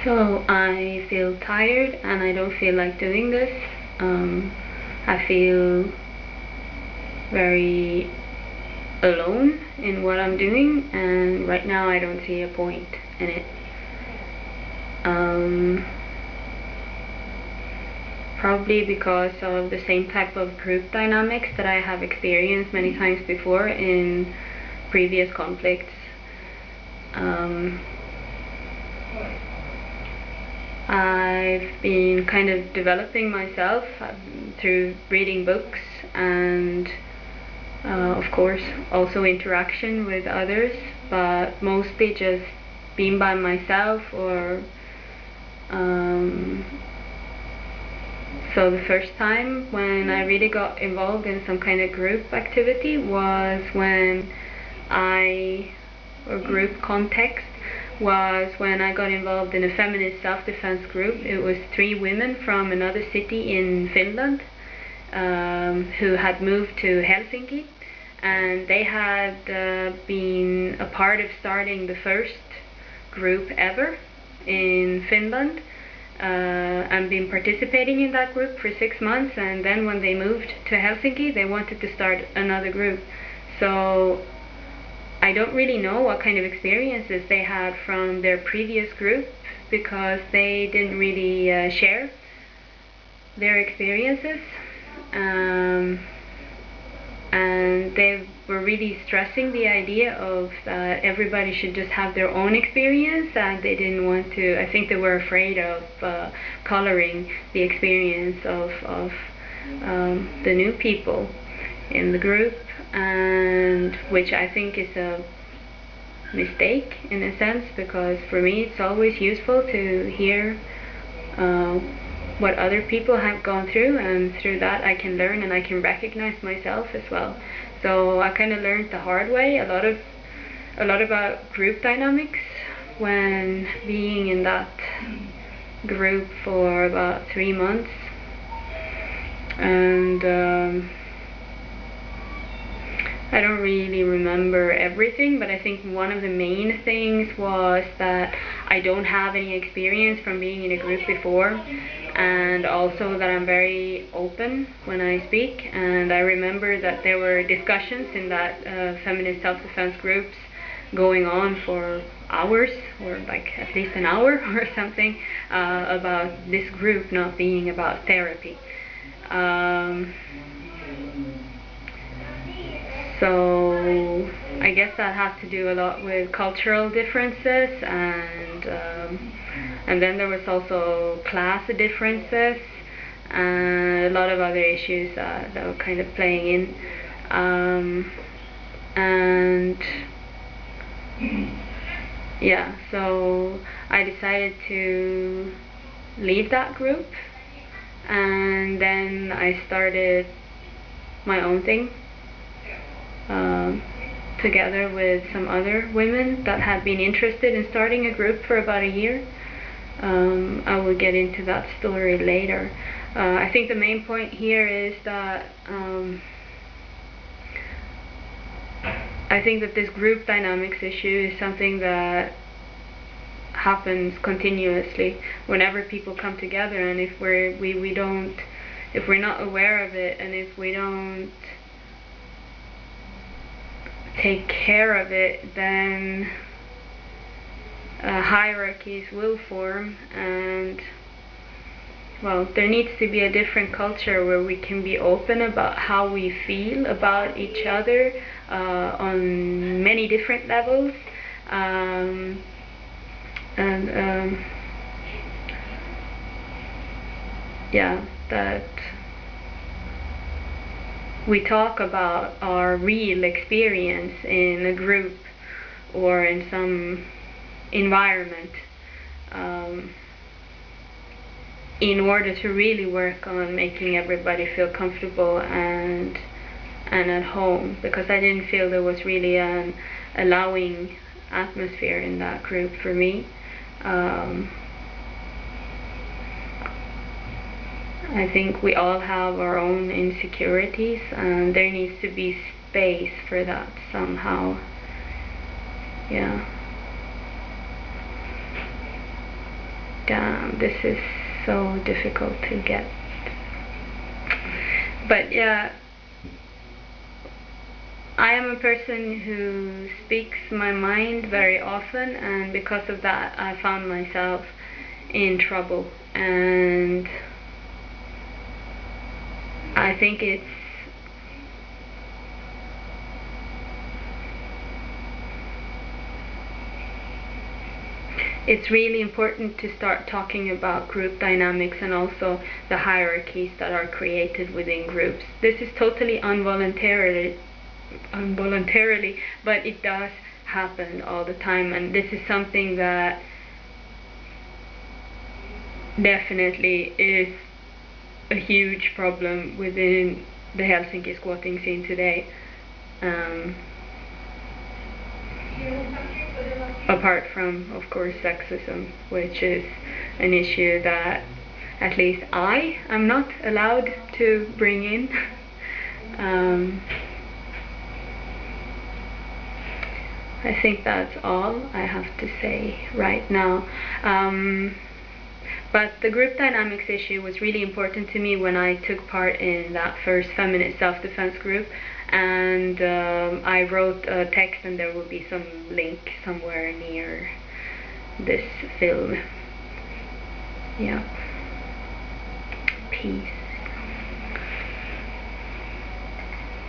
So I feel tired and I don't feel like doing this. I feel very alone in what I'm doing, and right now I don't see a point in it. Probably because of the same type of group dynamics that I have experienced many times before in previous conflicts. I've been kind of developing myself through reading books and of course also interaction with others, but mostly just being by myself. Or so the first time when I really got involved in some kind of group activity was when group context was when I got involved in a feminist self-defense group. It was 3 women from another city in Finland who had moved to Helsinki, and they had been a part of starting the first group ever in Finland, and been participating in that group for 6 months, and then when they moved to Helsinki they wanted to start another group. So I don't really know what kind of experiences they had from their previous group, because they didn't really share their experiences, and they were really stressing the idea of that everybody should just have their own experience, and they didn't want to, I think they were afraid of coloring the experience of the new people in the group, and which I think is a mistake in a sense, because for me it's always useful to hear what other people have gone through, and through that I can learn and I can recognize myself as well. So I kind of learned the hard way a lot about group dynamics when being in that group for about 3 months. And I don't really remember everything, but I think one of the main things was that I don't have any experience from being in a group before, and also that I'm very open when I speak. And I remember that there were discussions in that feminist self-defense groups going on for hours, or like at least an hour or something, about this group not being about therapy. So I guess that has to do a lot with cultural differences, and then there was also class differences and a lot of other issues that were kind of playing in. And yeah, so I decided to leave that group, and then I started my own thing, together with some other women that had been interested in starting a group for about a year. I will get into that story later. I think the main point here is that I think that this group dynamics issue is something that happens continuously whenever people come together, and if if we're not aware of it, and if we don't take care of it, then hierarchies will form, and well, there needs to be a different culture where we can be open about how we feel about each other on many different levels, yeah, that we talk about our real experience in a group or in some environment, in order to really work on making everybody feel comfortable and at home, because I didn't feel there was really an allowing atmosphere in that group for me. I think we all have our own insecurities, and there needs to be space for that somehow. Yeah. damn, this is so difficult to get. But yeah, I am a person who speaks my mind very often, and because of that I found myself in trouble. And I think it's really important to start talking about group dynamics and also the hierarchies that are created within groups. This is totally involuntarily, but it does happen all the time, and this is something that definitely is a huge problem within the Helsinki squatting scene today. Apart from, of course, sexism, which is an issue that at least I am not allowed to bring in. I think that's all I have to say right now. But the group dynamics issue was really important to me when I took part in that first feminist self-defense group, and I wrote a text, and there will be some link somewhere near this film. Yeah. Peace.